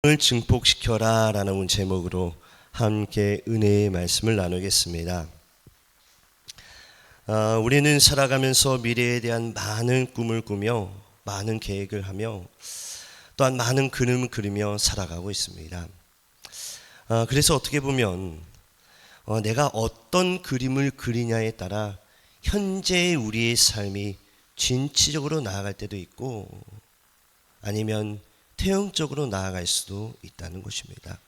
을 증폭시켜라 라는 제목으로 함께 은혜의 말씀을 나누겠습니다. 우리는 살아가면서 미래에 대한 많은 꿈을 꾸며 많은 계획을 하며 또한 많은 그림을 그리며 살아가고 있습니다. 그래서 어떻게 보면 내가 어떤 그림을 그리냐에 따라 현재의 우리의 삶이 진취적으로 나아갈 때도 있고 아니면 태형적으로 나아갈 수도 있다는 것입니다.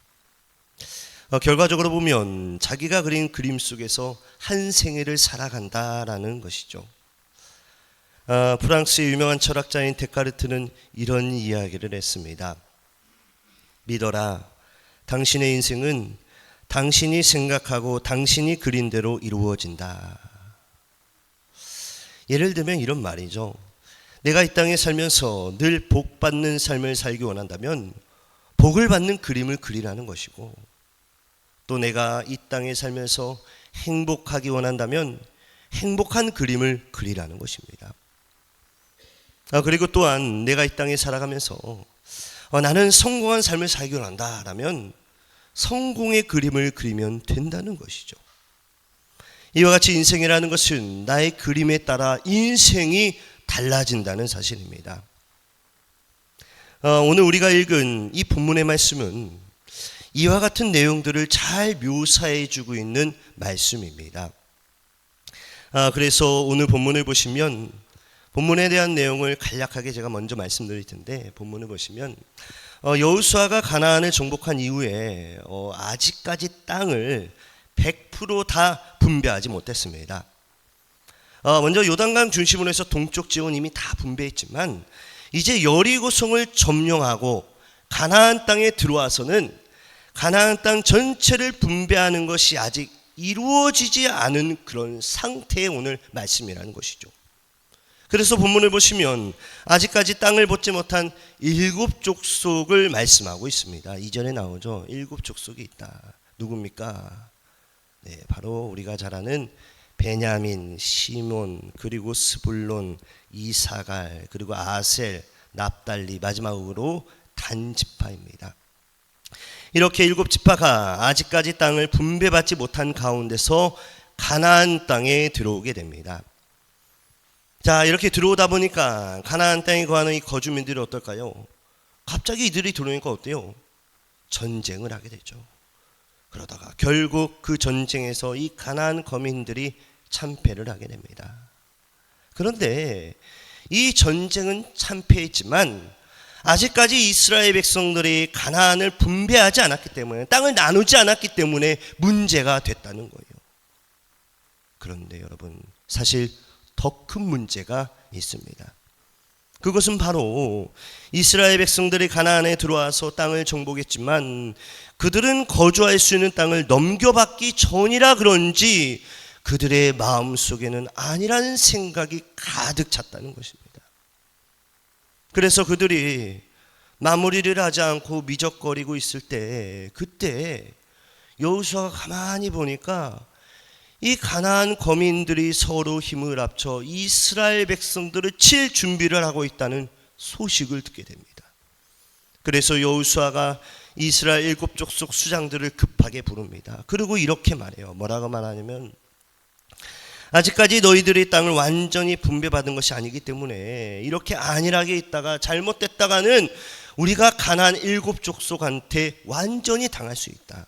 결과적으로 보면 자기가 그린 그림 속에서 한 생애를 살아간다라는 것이죠. 프랑스의 유명한 철학자인 데카르트는 이런 이야기를 했습니다. 믿어라, 당신의 인생은 당신이 생각하고 당신이 그린 대로 이루어진다. 예를 들면 이런 말이죠. 내가 이 땅에 살면서 늘 복받는 삶을 살기 원한다면 복을 받는 그림을 그리라는 것이고, 또 내가 이 땅에 살면서 행복하기 원한다면 행복한 그림을 그리라는 것입니다. 그리고 또한 내가 이 땅에 살아가면서 나는 성공한 삶을 살기 원한다라면 성공의 그림을 그리면 된다는 것이죠. 이와 같이 인생이라는 것은 나의 그림에 따라 인생이 달라진다는 사실입니다. 오늘 우리가 읽은 이 본문의 말씀은 이와 같은 내용들을 잘 묘사해 주고 있는 말씀입니다. 그래서 오늘 본문을 보시면 본문에 대한 내용을 간략하게 제가 먼저 말씀드릴 텐데, 본문을 보시면 여호수아가 가나안을 정복한 이후에 아직까지 땅을 100% 다 분배하지 못했습니다. 먼저 요단강 중심으로 해서 동쪽 지역은 이미 다 분배했지만 이제 여리고성을 점령하고 가나안 땅에 들어와서는 가나안 땅 전체를 분배하는 것이 아직 이루어지지 않은 그런 상태의 오늘 말씀이라는 것이죠. 그래서 본문을 보시면 아직까지 땅을 벗지 못한 7 족속을 말씀하고 있습니다. 2절에 나오죠. 7 족속이 있다. 누굽니까? 네, 바로 우리가 잘 아는 베냐민, 시몬, 그리고 스불론, 이사갈, 그리고 아셀, 납달리, 마지막으로 단 지파입니다. 이렇게 7 지파가 아직까지 땅을 분배받지 못한 가운데서 가나안 땅에 들어오게 됩니다. 자, 이렇게 들어오다 보니까 가나안 땅에 거하는 이 거주민들이 어떨까요? 갑자기 이들이 들어오니까 어때요? 전쟁을 하게 되죠. 그러다가 결국 그 전쟁에서 이 가나안 거민들이 참패를 하게 됩니다. 그런데 이 전쟁은 참패했지만 아직까지 이스라엘 백성들이 가나안을 분배하지 않았기 때문에, 땅을 나누지 않았기 때문에 문제가 됐다는 거예요. 그런데 여러분, 사실 더 큰 문제가 있습니다. 그것은 바로 이스라엘 백성들이 가나안에 들어와서 땅을 정복했지만 그들은 거주할 수 있는 땅을 넘겨받기 전이라 그런지 그들의 마음속에는 아니라는 생각이 가득 찼다는 것입니다. 그래서 그들이 마무리를 하지 않고 미적거리고 있을 때, 그때 여호수아가 가만히 보니까 이 가나안 거민들이 서로 힘을 합쳐 이스라엘 백성들을 칠 준비를 하고 있다는 소식을 듣게 됩니다. 그래서 여호수아가 이스라엘 7 족속 수장들을 급하게 부릅니다. 그리고 이렇게 말해요. 뭐라고 말하냐면, 아직까지 너희들이 땅을 완전히 분배받은 것이 아니기 때문에 이렇게 안일하게 있다가 잘못됐다가는 우리가 가나안 7 족속한테 완전히 당할 수 있다.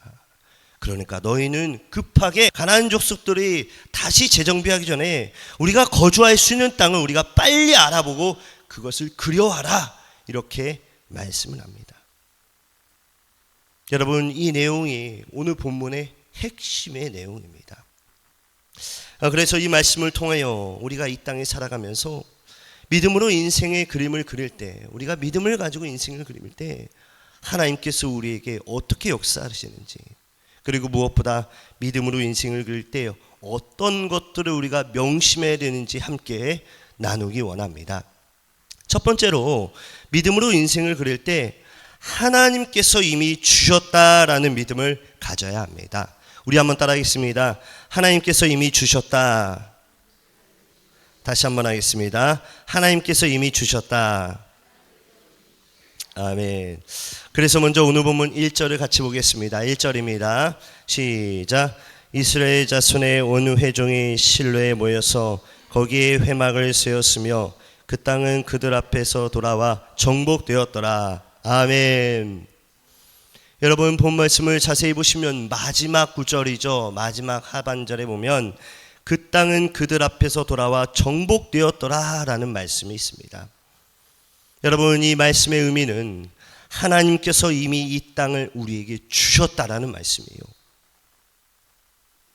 그러니까 너희는 급하게 가나안 족속들이 다시 재정비하기 전에 우리가 거주할 수 있는 땅을 우리가 빨리 알아보고 그것을 그려와라. 이렇게 말씀을 합니다. 여러분, 이 내용이 오늘 본문의 핵심의 내용입니다. 그래서 이 말씀을 통하여 우리가 이 땅에 살아가면서 믿음으로 인생의 그림을 그릴 때, 우리가 믿음을 가지고 인생을 그릴 때 하나님께서 우리에게 어떻게 역사하시는지, 그리고 무엇보다 믿음으로 인생을 그릴 때 어떤 것들을 우리가 명심해야 되는지 함께 나누기 원합니다. 첫 번째로 믿음으로 인생을 그릴 때 하나님께서 이미 주셨다라는 믿음을 가져야 합니다. 우리 한번 따라하겠습니다. 하나님께서 이미 주셨다. 다시 한번 하겠습니다. 하나님께서 이미 주셨다. 아멘. 그래서 먼저 오늘 본문 1절을 같이 보겠습니다. 1절입니다. 시작. 이스라엘 자손의 온 회종이 실로에 모여서 거기에 회막을 세웠으며 그 땅은 그들 앞에서 돌아와 정복되었더라. 아멘. 여러분 본 말씀을 자세히 보시면 마지막 구절이죠. 마지막 하반절에 보면 그 땅은 그들 앞에서 돌아와 정복되었더라 라는 말씀이 있습니다. 여러분 이 말씀의 의미는 하나님께서 이미 이 땅을 우리에게 주셨다라는 말씀이에요.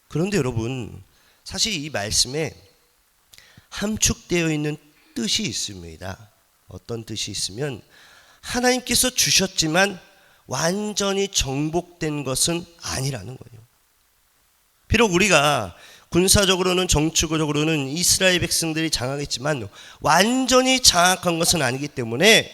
그런데 여러분 사실 이 말씀에 함축되어 있는 뜻이 있습니다. 어떤 뜻이 있으면 하나님께서 주셨지만 완전히 정복된 것은 아니라는 거예요. 비록 우리가 군사적으로는 정치적으로는 이스라엘 백성들이 장악했지만 완전히 장악한 것은 아니기 때문에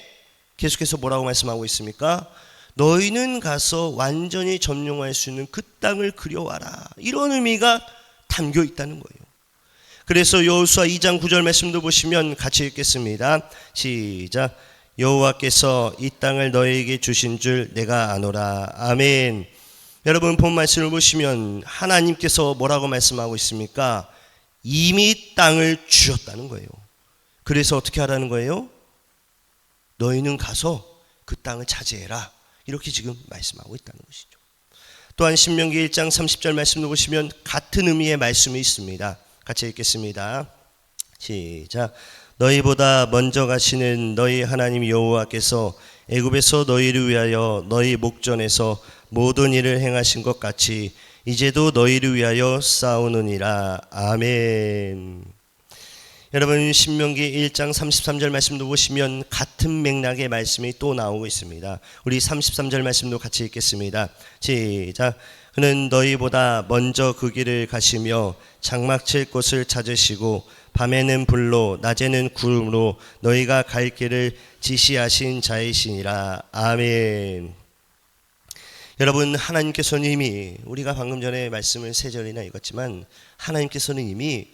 계속해서 뭐라고 말씀하고 있습니까? 너희는 가서 완전히 점령할 수 있는 그 땅을 그려와라. 이런 의미가 담겨 있다는 거예요. 그래서 여호수아 2장 9절 말씀도 보시면 같이 읽겠습니다. 시작. 여호와께서 이 땅을 너희에게 주신 줄 내가 아노라. 아멘. 여러분 본 말씀을 보시면 하나님께서 뭐라고 말씀하고 있습니까? 이미 땅을 주셨다는 거예요. 그래서 어떻게 하라는 거예요? 너희는 가서 그 땅을 차지해라. 이렇게 지금 말씀하고 있다는 것이죠. 또한 신명기 1장 30절 말씀도 보시면 같은 의미의 말씀이 있습니다. 같이 읽겠습니다. 시작. 너희보다 먼저 가시는 너희 하나님 여호와께서 애굽에서 너희를 위하여 너희 목전에서 모든 일을 행하신 것 같이 이제도 너희를 위하여 싸우느니라. 아멘. 여러분 신명기 1장 33절 말씀도 보시면 같은 맥락의 말씀이 또 나오고 있습니다. 우리 33절 말씀도 같이 읽겠습니다. 시작. 그는 너희보다 먼저 그 길을 가시며 장막 칠 곳을 찾으시고 밤에는 불로 낮에는 구름으로 너희가 갈 길을 지시하신 자이시니라. 아멘. 여러분 하나님께서는 이미 우리가 방금 전에 말씀을 세 절이나 읽었지만 하나님께서는 이미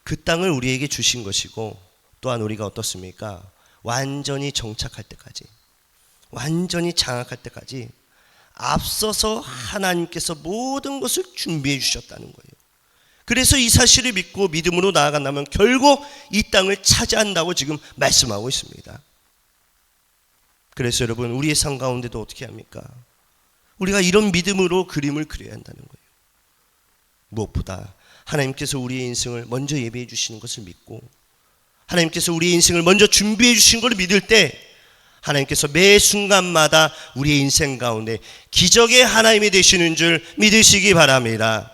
그 땅을 우리에게 주신 것이고 또한 우리가 어떻습니까? 완전히 정착할 때까지 완전히 장악할 때까지 앞서서 하나님께서 모든 것을 준비해 주셨다는 거예요. 그래서 이 사실을 믿고 믿음으로 나아간다면 결국 이 땅을 차지한다고 지금 말씀하고 있습니다. 그래서 여러분 우리의 삶 가운데도 어떻게 합니까? 우리가 이런 믿음으로 그림을 그려야 한다는 거예요. 무엇보다 하나님께서 우리의 인생을 먼저 예비해 주시는 것을 믿고 하나님께서 우리의 인생을 먼저 준비해 주신 것을 믿을 때 하나님께서 매 순간마다 우리의 인생 가운데 기적의 하나님이 되시는 줄 믿으시기 바랍니다.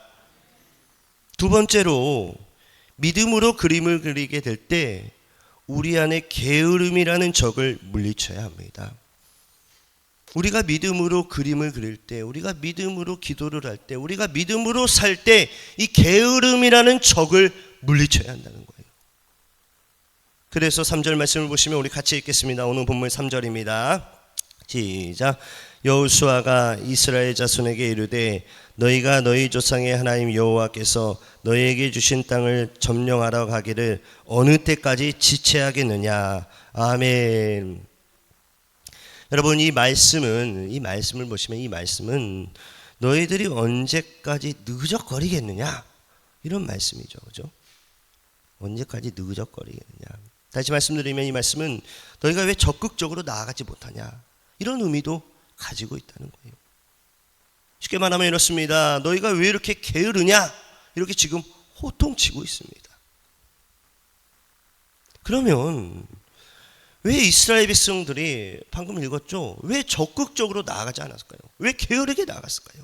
두 번째로 믿음으로 그림을 그리게 될 때 우리 안에 게으름이라는 적을 물리쳐야 합니다. 우리가 믿음으로 그림을 그릴 때, 우리가 믿음으로 기도를 할 때, 우리가 믿음으로 살 때 이 게으름이라는 적을 물리쳐야 한다는 거예요. 그래서 3절 말씀을 보시면 우리 같이 읽겠습니다. 오늘 본문 3절입니다. 시작. 여호수아가 이스라엘 자손에게 이르되 너희가 너희 조상의 하나님 여호와께서 너희에게 주신 땅을 점령하러 가기를 어느 때까지 지체하겠느냐. 아멘. 여러분 이 말씀을 보시면 이 말씀은 너희들이 언제까지 느적거리겠느냐 이런 말씀이죠. 그죠? 언제까지 느적거리겠느냐. 다시 말씀드리면 이 말씀은 너희가 왜 적극적으로 나아가지 못하냐 이런 의미도 가지고 있다는 거예요. 쉽게 말하면 이렇습니다. 너희가 왜 이렇게 게으르냐 이렇게 지금 호통치고 있습니다. 그러면 왜 이스라엘 백성들이 방금 읽었죠? 왜 적극적으로 나아가지 않았을까요? 왜 게으르게 나아갔을까요?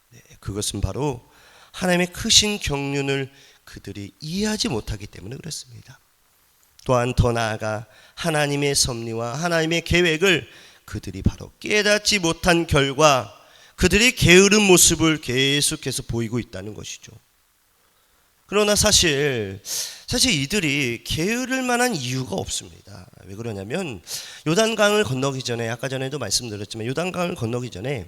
네, 그것은 바로 하나님의 크신 경륜을 그들이 이해하지 못하기 때문에 그렇습니다. 또한 더 나아가 하나님의 섭리와 하나님의 계획을 그들이 바로 깨닫지 못한 결과 그들이 게으른 모습을 계속해서 보이고 있다는 것이죠. 그러나 사실 이들이 게으를 만한 이유가 없습니다. 왜 그러냐면 요단강을 건너기 전에 아까 전에도 말씀드렸지만 요단강을 건너기 전에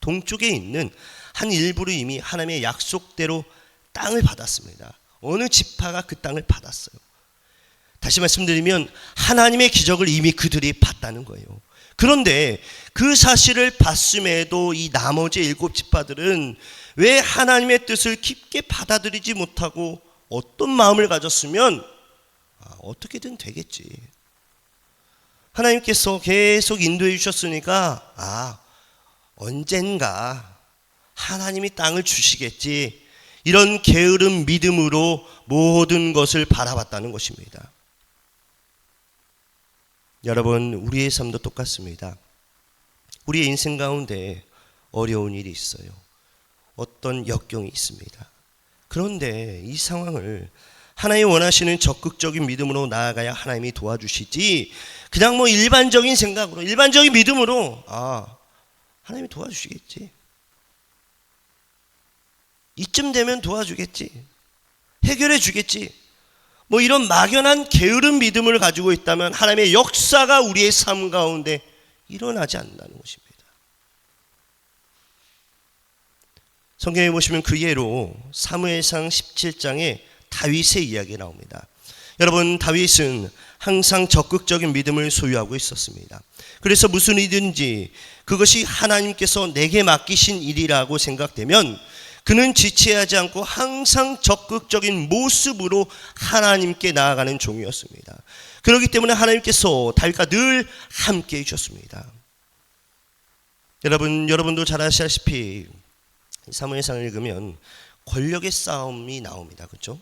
동쪽에 있는 한 일부를 이미 하나님의 약속대로 땅을 받았습니다. 어느 지파가 그 땅을 받았어요. 다시 말씀드리면 하나님의 기적을 이미 그들이 봤다는 거예요. 그런데 그 사실을 봤음에도 이 나머지 7지파들은 왜 하나님의 뜻을 깊게 받아들이지 못하고 어떤 마음을 가졌으면 어떻게든 되겠지. 하나님께서 계속 인도해 주셨으니까 언젠가 하나님이 땅을 주시겠지. 이런 게으른 믿음으로 모든 것을 바라봤다는 것입니다. 여러분, 우리의 삶도 똑같습니다. 우리의 인생 가운데 어려운 일이 있어요. 어떤 역경이 있습니다. 그런데 이 상황을 하나님 원하시는 적극적인 믿음으로 나아가야 하나님이 도와주시지, 그냥 일반적인 생각으로, 일반적인 믿음으로 하나님이 도와주시겠지, 이쯤 되면 도와주겠지, 해결해 주겠지, 이런 막연한 게으른 믿음을 가지고 있다면 하나님의 역사가 우리의 삶 가운데 일어나지 않는다는 것입니다. 성경에 보시면 그 예로 사무엘상 17장에 다윗의 이야기가 나옵니다. 여러분, 다윗은 항상 적극적인 믿음을 소유하고 있었습니다. 그래서 무슨 일이든지 그것이 하나님께서 내게 맡기신 일이라고 생각되면 그는 지체하지 않고 항상 적극적인 모습으로 하나님께 나아가는 종이었습니다. 그렇기 때문에 하나님께서 다윗과 늘 함께 해주셨습니다. 여러분도 잘 아시다시피 사무엘상을 읽으면 권력의 싸움이 나옵니다. 그렇죠?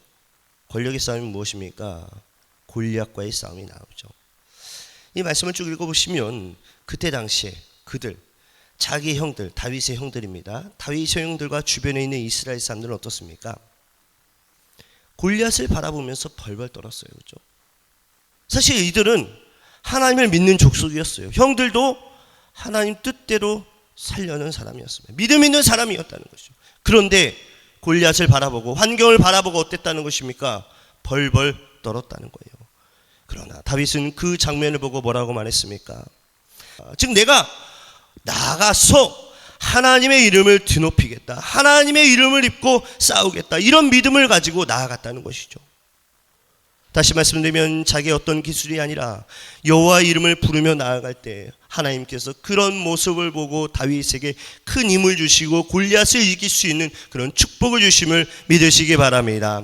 권력의 싸움이 무엇입니까? 골리앗과의 싸움이 나오죠. 이 말씀을 쭉 읽어보시면 그때 당시에 그들, 자기 형들, 다윗의 형들입니다. 다윗의 형들과 주변에 있는 이스라엘 사람들은 어떻습니까? 골리앗을 바라보면서 벌벌 떨었어요. 그렇죠? 사실 이들은 하나님을 믿는 족속이었어요. 형들도 하나님 뜻대로 살려는 사람이었습니다. 믿음 있는 사람이었다는 것이죠. 그런데 골리앗을 바라보고 환경을 바라보고 어땠다는 것입니까? 벌벌 떨었다는 거예요. 그러나 다윗은 그 장면을 보고 뭐라고 말했습니까? 즉 내가 나가서 하나님의 이름을 드높이겠다, 하나님의 이름을 입고 싸우겠다, 이런 믿음을 가지고 나아갔다는 것이죠. 다시 말씀드리면 자기의 어떤 기술이 아니라 여호와의 이름을 부르며 나아갈 때 하나님께서 그런 모습을 보고 다윗에게 큰 힘을 주시고 골리앗을 이길 수 있는 그런 축복을 주심을 믿으시기 바랍니다.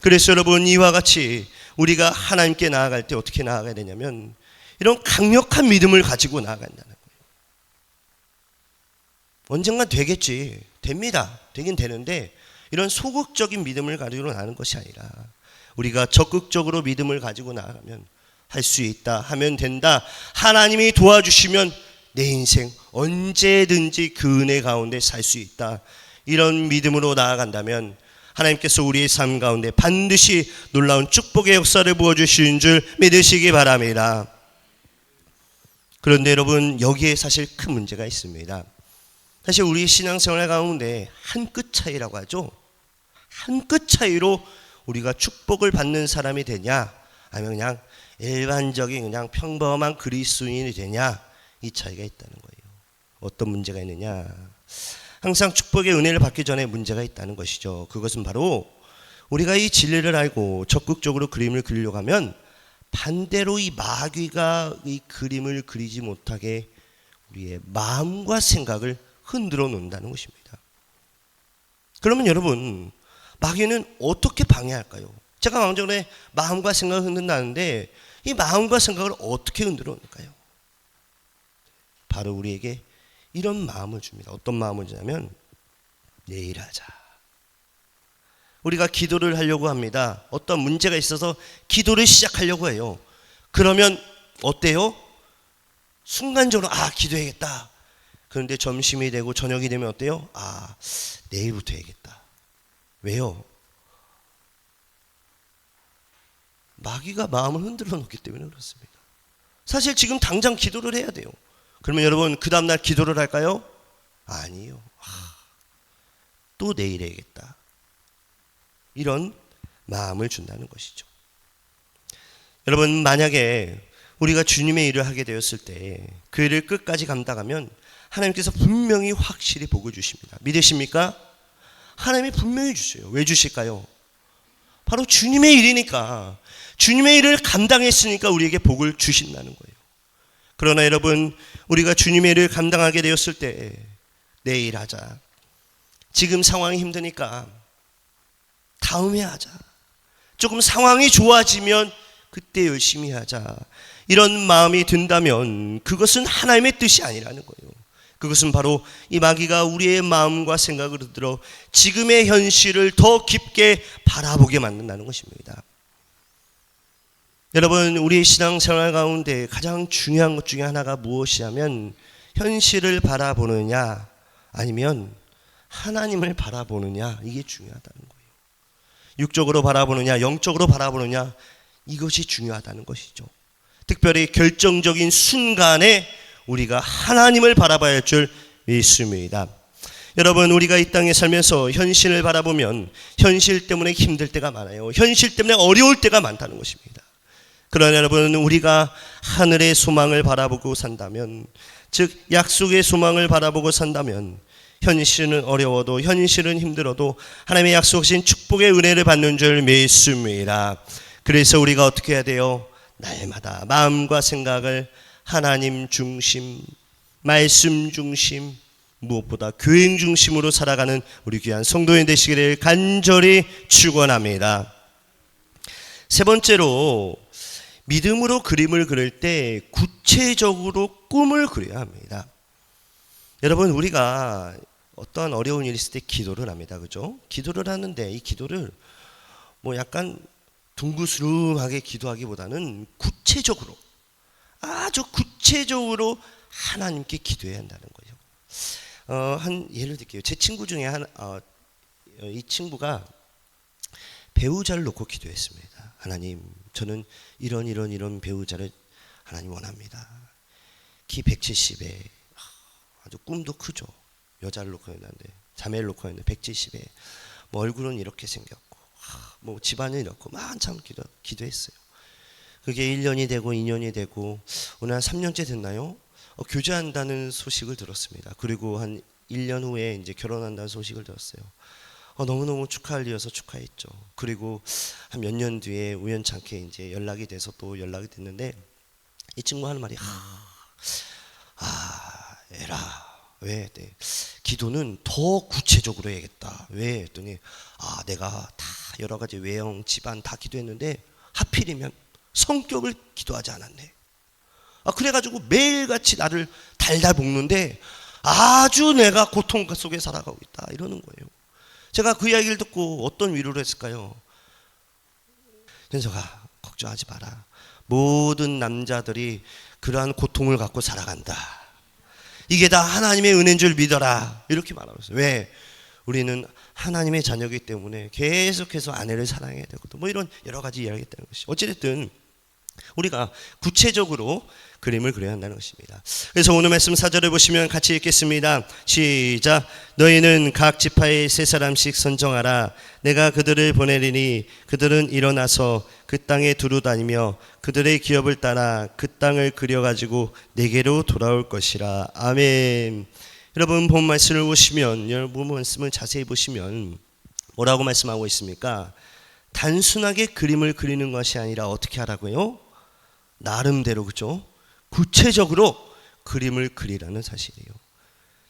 그래서 여러분, 이와 같이 우리가 하나님께 나아갈 때 어떻게 나아가야 되냐면 이런 강력한 믿음을 가지고 나아간다는 거예요. 언젠간 되겠지, 됩니다. 되긴 되는데 이런 소극적인 믿음을 가지고 나가는 것이 아니라 우리가 적극적으로 믿음을 가지고 나아가면 할 수 있다, 하면 된다, 하나님이 도와주시면 내 인생 언제든지 그 은혜 가운데 살 수 있다, 이런 믿음으로 나아간다면 하나님께서 우리의 삶 가운데 반드시 놀라운 축복의 역사를 부어주시는 줄 믿으시기 바랍니다. 그런데 여러분, 여기에 사실 큰 문제가 있습니다. 사실 우리 신앙생활 가운데 한 끗 차이라고 하죠. 한 끗 차이로 우리가 축복을 받는 사람이 되냐, 아니면 그냥 일반적인 그냥 평범한 그리스도인이 되냐, 이 차이가 있다는 거예요. 어떤 문제가 있느냐? 항상 축복의 은혜를 받기 전에 문제가 있다는 것이죠. 그것은 바로 우리가 이 진리를 알고 적극적으로 그림을 그리려고 하면 반대로 이 마귀가 이 그림을 그리지 못하게 우리의 마음과 생각을 흔들어 놓는다는 것입니다. 그러면 여러분, 마귀는 어떻게 방해할까요? 제가 방금 전에 마음과 생각을 흔든다는데 이 마음과 생각을 어떻게 흔들어 놓을까요? 바로 우리에게 이런 마음을 줍니다. 어떤 마음을 주냐면 내일 하자. 우리가 기도를 하려고 합니다. 어떤 문제가 있어서 기도를 시작하려고 해요. 그러면 어때요? 순간적으로 기도해야겠다. 그런데 점심이 되고 저녁이 되면 어때요? 내일부터 해야겠다. 왜요? 마귀가 마음을 흔들어 놓기 때문에 그렇습니다. 사실 지금 당장 기도를 해야 돼요. 그러면 여러분, 그 다음날 기도를 할까요? 아니요. 또 내일 해야겠다. 이런 마음을 준다는 것이죠. 여러분, 만약에 우리가 주님의 일을 하게 되었을 때 그 일을 끝까지 감당하면 하나님께서 분명히 확실히 복을 주십니다. 믿으십니까? 하나님이 분명히 주세요. 왜 주실까요? 바로 주님의 일이니까, 주님의 일을 감당했으니까 우리에게 복을 주신다는 거예요. 그러나 여러분, 우리가 주님의 일을 감당하게 되었을 때 내일 하자, 지금 상황이 힘드니까 다음에 하자, 조금 상황이 좋아지면 그때 열심히 하자, 이런 마음이 든다면 그것은 하나님의 뜻이 아니라는 거예요. 그것은 바로 이 마귀가 우리의 마음과 생각을 들어 지금의 현실을 더 깊게 바라보게 만든다는 것입니다. 여러분, 우리의 신앙생활 가운데 가장 중요한 것 중에 하나가 무엇이냐면 현실을 바라보느냐 아니면 하나님을 바라보느냐, 이게 중요하다는 거예요. 육적으로 바라보느냐 영적으로 바라보느냐, 이것이 중요하다는 것이죠. 특별히 결정적인 순간에 우리가 하나님을 바라봐야 할 줄 믿습니다. 여러분, 우리가 이 땅에 살면서 현실을 바라보면 현실 때문에 힘들 때가 많아요. 현실 때문에 어려울 때가 많다는 것입니다. 그러나 여러분, 우리가 하늘의 소망을 바라보고 산다면, 즉 약속의 소망을 바라보고 산다면 현실은 어려워도, 현실은 힘들어도 하나님의 약속하신 축복의 은혜를 받는 줄 믿습니다. 그래서 우리가 어떻게 해야 돼요? 날마다 마음과 생각을 하나님 중심, 말씀 중심, 무엇보다 교행 중심으로 살아가는 우리 귀한 성도인 되시기를 간절히 축원합니다. 세 번째로, 믿음으로 그림을 그릴 때 구체적으로 꿈을 그려야 합니다. 여러분, 우리가 어떠한 어려운 일이 있을 때 기도를 합니다. 그죠? 기도를 하는데 이 기도를 뭐 약간 둥그스름하게 기도하기보다는 구체적으로, 아주 구체적으로 하나님께 기도해야 한다는 거예요. 한 예를 들게요. 제 친구 중에 이 친구가 배우자를 놓고 기도했습니다. 하나님, 저는 이런 배우자를 하나님 원합니다. 키 170에 아주 꿈도 크죠. 여자를 놓고 했는데, 자매를 놓고 했는데 170에 뭐 얼굴은 이렇게 생겼고, 뭐 집안은 이렇고, 한참 기도했어요. 그게 1년이 되고 2년이 되고 오늘 한 3년째 됐나요? 교제한다는 소식을 들었습니다. 그리고 한 1년 후에 이제 결혼한다는 소식을 들었어요. 너무너무 축하할 일이어서 축하했죠. 그리고 한 몇 년 뒤에 우연찮게 이제 연락이 돼서 또 연락이 됐는데, 이 친구 하는 말이 에라, 왜? 네. 기도는 더 구체적으로 해야겠다. 왜? 했더니 내가 다 여러 가지 외형, 집안 다 기도했는데 하필이면 성격을 기도하지 않았네. 그래가지고 매일같이 나를 달달 볶는데 아주 내가 고통 속에 살아가고 있다, 이러는 거예요. 제가 그 이야기를 듣고 어떤 위로를 했을까요? 현석아, 걱정하지 마라. 모든 남자들이 그러한 고통을 갖고 살아간다. 이게 다 하나님의 은혜인 줄 믿어라. 이렇게 말하고 있어요. 왜? 우리는 하나님의 자녀이기 때문에 계속해서 아내를 사랑해야 되거든. 뭐 이런 여러 가지 이야기가 있다는 것이죠. 어찌됐든 우리가 구체적으로 그림을 그려야 한다는 것입니다. 그래서 오늘 말씀 4절을 보시면 같이 읽겠습니다. 시작. 너희는 각 지파에 세 사람씩 선정하라. 내가 그들을 보내리니 그들은 일어나서 그 땅에 두루 다니며 그들의 기업을 따라 그 땅을 그려가지고 내게로 돌아올 것이라. 아멘. 여러분, 본 말씀을 보시면, 여러분 말씀을 자세히 보시면 뭐라고 말씀하고 있습니까? 단순하게 그림을 그리는 것이 아니라 어떻게 하라고요? 나름대로, 그죠? 구체적으로 그림을 그리라는 사실이에요.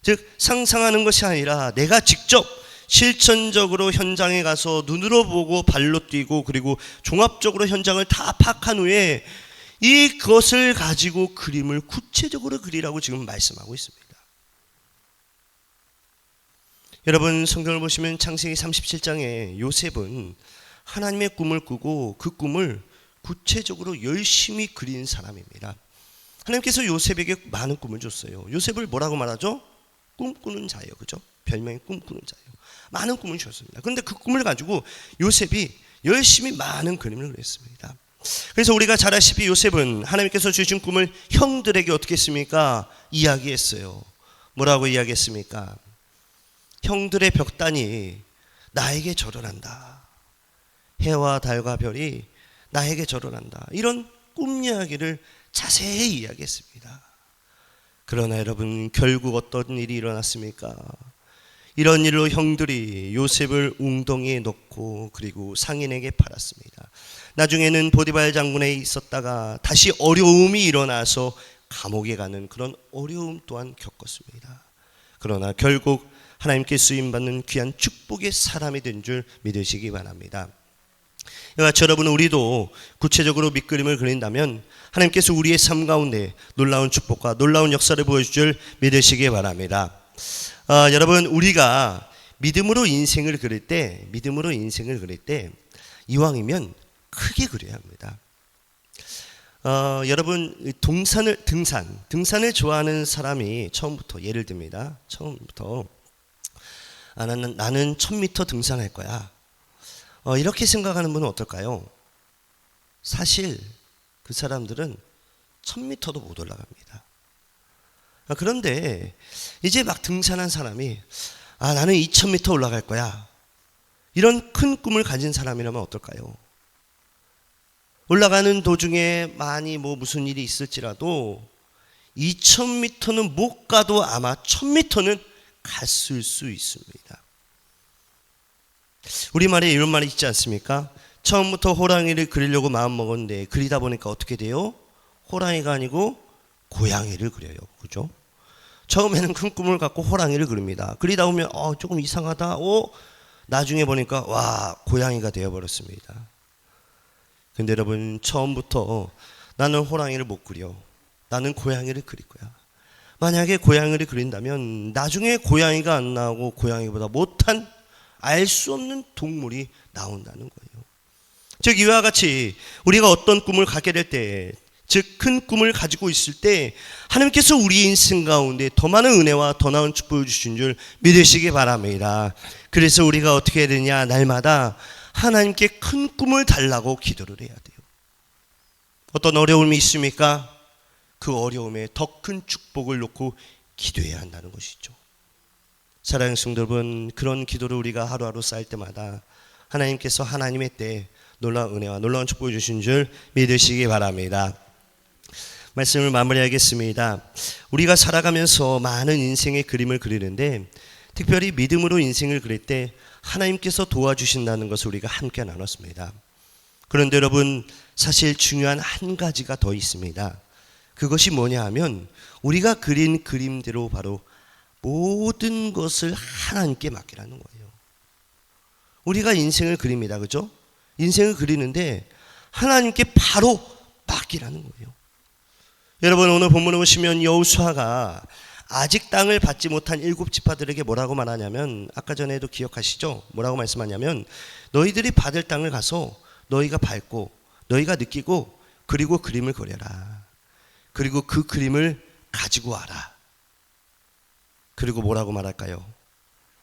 즉 상상하는 것이 아니라 내가 직접 실천적으로 현장에 가서 눈으로 보고 발로 뛰고, 그리고 종합적으로 현장을 다 파악한 후에 이것을 가지고 그림을 구체적으로 그리라고 지금 말씀하고 있습니다. 여러분, 성경을 보시면 창세기 37장에 요셉은 하나님의 꿈을 꾸고 그 꿈을 구체적으로 열심히 그린 사람입니다. 하나님께서 요셉에게 많은 꿈을 줬어요. 요셉을 뭐라고 말하죠? 꿈꾸는 자예요. 그죠? 별명이 꿈꾸는 자예요. 많은 꿈을 주셨습니다. 그런데 그 꿈을 가지고 요셉이 열심히 많은 그림을 그렸습니다. 그래서 우리가 잘 아시피 요셉은 하나님께서 주신 꿈을 형들에게 어떻게 했습니까? 이야기했어요. 뭐라고 이야기했습니까? 형들의 벽단이 나에게 절을 한다. 해와 달과 별이 나에게 절을 한다. 이런 꿈 이야기를 자세히 이야기했습니다. 그러나 여러분, 결국 어떤 일이 일어났습니까? 이런 일로 형들이 요셉을 웅덩이에 넣고 그리고 상인에게 팔았습니다. 나중에는 보디발 장군에 있었다가 다시 어려움이 일어나서 감옥에 가는 그런 어려움 또한 겪었습니다. 그러나 결국 하나님께 쓰임받는 귀한 축복의 사람이 된 줄 믿으시기 바랍니다. 이와 같이 여러분, 우리도 구체적으로 밑그림을 그린다면 하나님께서 우리의 삶 가운데 놀라운 축복과 놀라운 역사를 보여줄 줄 믿으시기 바랍니다. 여러분, 우리가 믿음으로 인생을 그릴 때 이왕이면 크게 그려야 합니다. 여러분, 등산을 좋아하는 사람이 처음부터 예를 듭니다. 처음부터 나는 1000m 등산할 거야. 이렇게 생각하는 분은 어떨까요? 사실 그 사람들은 1000m도 못 올라갑니다. 그런데 이제 막 등산한 사람이 나는 2000m 올라갈 거야. 이런 큰 꿈을 가진 사람이라면 어떨까요? 올라가는 도중에 많이 무슨 일이 있을지라도 2000m는 못 가도 아마 1000m는 갔을 수 있습니다. 우리말에 이런 말이 있지 않습니까? 처음부터 호랑이를 그리려고 마음먹었는데 그리다 보니까 어떻게 돼요? 호랑이가 아니고 고양이를 그려요. 그죠? 처음에는 큰 꿈을 갖고 호랑이를 그립니다. 그리다 보면 조금 이상하다. 나중에 보니까 고양이가 되어버렸습니다. 근데 여러분, 처음부터 나는 호랑이를 못 그려. 나는 고양이를 그릴 거야. 만약에 고양이를 그린다면 나중에 고양이가 안 나오고 고양이보다 못한 알 수 없는 동물이 나온다는 거예요. 즉 이와 같이 우리가 어떤 꿈을 갖게 될 때, 즉 큰 꿈을 가지고 있을 때 하나님께서 우리의 인생 가운데 더 많은 은혜와 더 나은 축복을 주신 줄 믿으시기 바랍니다. 그래서 우리가 어떻게 해야 되냐? 날마다 하나님께 큰 꿈을 달라고 기도를 해야 돼요. 어떤 어려움이 있습니까? 그 어려움에 더 큰 축복을 놓고 기도해야 한다는 것이죠. 사랑하는 성도 여러분, 그런 기도를 우리가 하루하루 쌓을 때마다 하나님께서 하나님의 때에 놀라운 은혜와 놀라운 축복을 주신 줄 믿으시기 바랍니다. 말씀을 마무리하겠습니다. 우리가 살아가면서 많은 인생의 그림을 그리는데 특별히 믿음으로 인생을 그릴 때 하나님께서 도와주신다는 것을 우리가 함께 나눴습니다. 그런데 여러분, 사실 중요한 한 가지가 더 있습니다. 그것이 뭐냐 하면 우리가 그린 그림대로 바로 모든 것을 하나님께 맡기라는 거예요. 우리가 인생을 그립니다. 그죠? 인생을 그리는데 하나님께 바로 맡기라는 거예요. 여러분, 오늘 본문에 보시면 여호수아가 아직 땅을 받지 못한 7지파들에게 뭐라고 말하냐면, 아까 전에도 기억하시죠? 뭐라고 말씀하냐면, 너희들이 받을 땅을 가서 너희가 밟고 너희가 느끼고 그리고 그림을 그려라. 그리고 그 그림을 가지고 와라. 그리고 뭐라고 말할까요?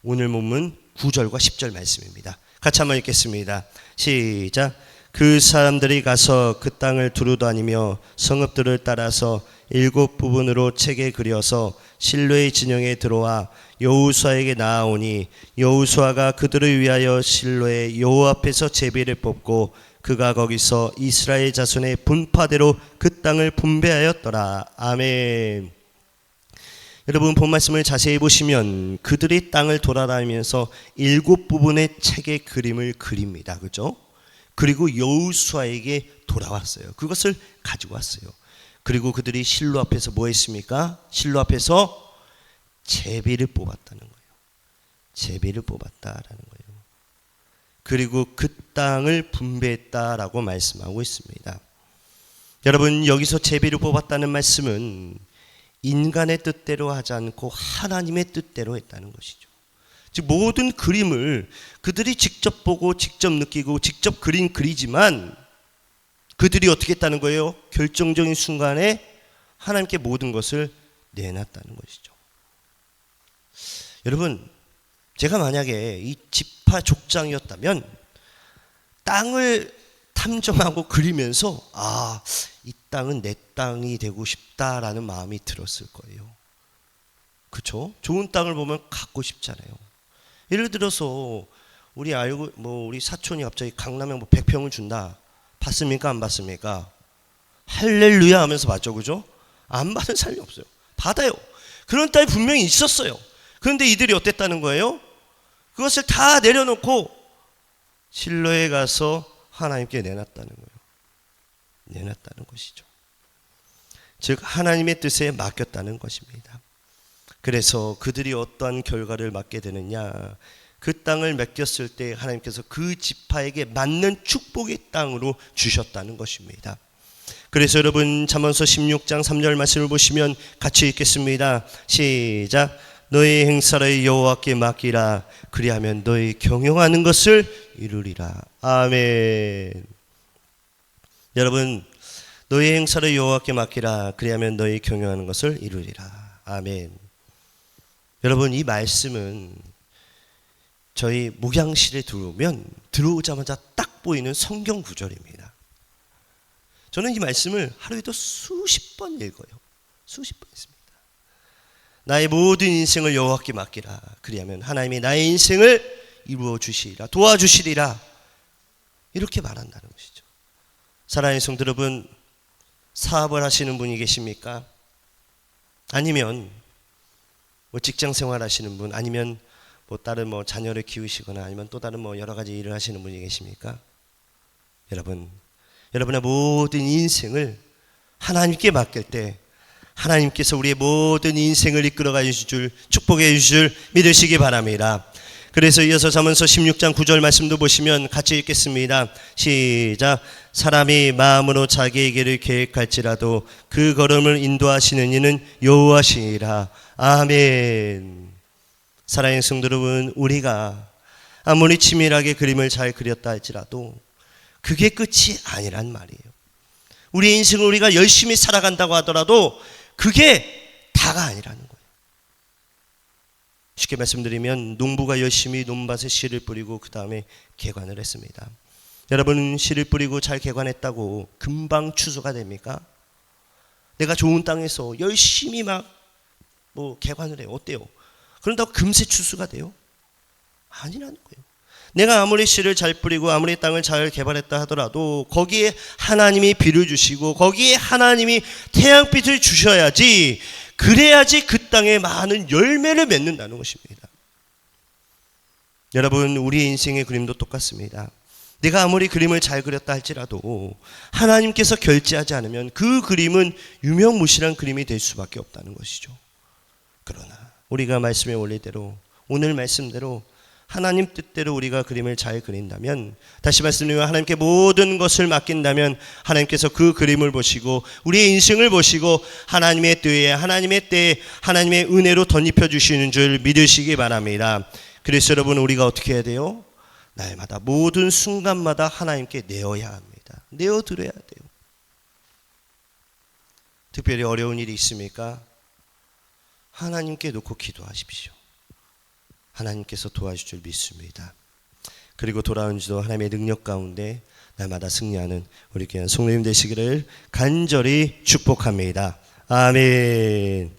오늘 본문 9절과 10절 말씀입니다. 같이 한번 읽겠습니다. 시작. 그 사람들이 가서 그 땅을 두루다니며 성읍들을 따라서 7부분으로 책에 그려서 실로의 진영에 들어와 여호수아에게 나아오니 여호수아가 그들을 위하여 실로의 여호와 앞에서 제비를 뽑고 그가 거기서 이스라엘 자손의 분파대로 그 땅을 분배하였더라. 아멘. 여러분, 본 말씀을 자세히 보시면 그들이 땅을 돌아다니면서 7부분의 책의 그림을 그립니다. 그죠? 그리고 여호수아에게 돌아왔어요. 그것을 가지고 왔어요. 그리고 그들이 실로 앞에서 뭐 했습니까? 실로 앞에서 제비를 뽑았다는 거예요. 제비를 뽑았다라는 거예요. 그리고 그 땅을 분배했다라고 말씀하고 있습니다. 여러분, 여기서 제비를 뽑았다는 말씀은 인간의 뜻대로 하지 않고 하나님의 뜻대로 했다는 것이죠. 즉 모든 그림을 그들이 직접 보고 직접 느끼고 직접 그리지만 그들이 어떻게 했다는 거예요? 결정적인 순간에 하나님께 모든 것을 내놨다는 것이죠. 여러분, 제가 만약에 이 지파 족장이었다면 땅을 탐정하고 그리면서 이 땅은 내 땅이 되고 싶다라는 마음이 들었을 거예요. 그렇죠? 좋은 땅을 보면 갖고 싶잖아요. 예를 들어서 우리 사촌이 갑자기 강남에 100평을 준다. 받습니까? 안 받습니까? 할렐루야 하면서 받죠. 그죠? 안 받은 사람이 없어요. 받아요. 그런 딸이 분명히 있었어요. 그런데 이들이 어땠다는 거예요? 그것을 다 내려놓고 실로에 가서 하나님께 내놨다는 거예요. 내놨다는 것이죠. 즉 하나님의 뜻에 맡겼다는 것입니다. 그래서 그들이 어떠한 결과를 맞게 되느냐, 그 땅을 맡겼을 때 하나님께서 그 지파에게 맞는 축복의 땅으로 주셨다는 것입니다. 그래서 여러분 잠언서 16장 3절 말씀을 보시면 같이 읽겠습니다. 시작. 너의 행사를 여호와께 맡기라. 그리하면 너의 경영하는 것을 이루리라. 아멘. 여러분, 너의 행사를 여호와께 맡기라. 그리하면 너의 경영하는 것을 이루리라. 아멘. 여러분, 이 말씀은 저희 목양실에 들어오자마자 딱 보이는 성경 구절입니다. 저는 이 말씀을 하루에도 수십 번 읽어요. 수십 번 읽습니다. 나의 모든 인생을 여호와께 맡기라. 그리하면 하나님이 나의 인생을 이루어 주시리라, 도와주시리라. 이렇게 말한다는 것이죠. 사랑하는 성도 여러분, 사업을 하시는 분이 계십니까? 아니면 직장 생활 하시는 분, 아니면 다른 자녀를 키우시거나 아니면 또 다른 여러 가지 일을 하시는 분이 계십니까? 여러분의 모든 인생을 하나님께 맡길 때 하나님께서 우리의 모든 인생을 이끌어가 주실, 축복해 주실 믿으시기 바랍니다. 그래서 이어서 잠언서 16장 9절 말씀도 보시면 같이 읽겠습니다. 시작. 사람이 마음으로 자기의 길을 계획할지라도 그 걸음을 인도하시는 이는 여호와시니라. 아멘. 사랑하는 성도 여러분, 우리가 아무리 치밀하게 그림을 잘 그렸다 할지라도 그게 끝이 아니란 말이에요. 우리의 인생을 우리가 열심히 살아간다고 하더라도 그게 다가 아니라는 거예요. 쉽게 말씀드리면 농부가 열심히 논밭에 씨를 뿌리고 그 다음에 개관을 했습니다. 여러분, 씨를 뿌리고 잘 개관했다고 금방 추수가 됩니까? 내가 좋은 땅에서 열심히 개관을 해요. 어때요? 그런다고 금세 추수가 돼요? 아니라는 거예요. 내가 아무리 씨를 잘 뿌리고 아무리 땅을 잘 개발했다 하더라도 거기에 하나님이 비를 주시고 거기에 하나님이 태양빛을 주셔야지, 그래야지 그 땅에 많은 열매를 맺는다는 것입니다. 여러분, 우리의 인생의 그림도 똑같습니다. 내가 아무리 그림을 잘 그렸다 할지라도 하나님께서 결제하지 않으면 그 그림은 유명무실한 그림이 될 수밖에 없다는 것이죠. 그러나 우리가 말씀의 원리대로, 오늘 말씀대로 하나님 뜻대로 우리가 그림을 잘 그린다면, 다시 말씀드리면 하나님께 모든 것을 맡긴다면 하나님께서 그 그림을 보시고 우리의 인생을 보시고 하나님의 때에 하나님의 은혜로 덧입혀 주시는 줄 믿으시기 바랍니다. 그래서 여러분, 우리가 어떻게 해야 돼요? 날마다 모든 순간마다 하나님께 내어야 합니다. 내어드려야 돼요. 특별히 어려운 일이 있습니까? 하나님께 놓고 기도하십시오. 하나님께서 도와줄 줄 믿습니다. 그리고 돌아온 주도 하나님의 능력 가운데 날마다 승리하는 우리 귀한 성도님 되시기를 간절히 축복합니다. 아멘.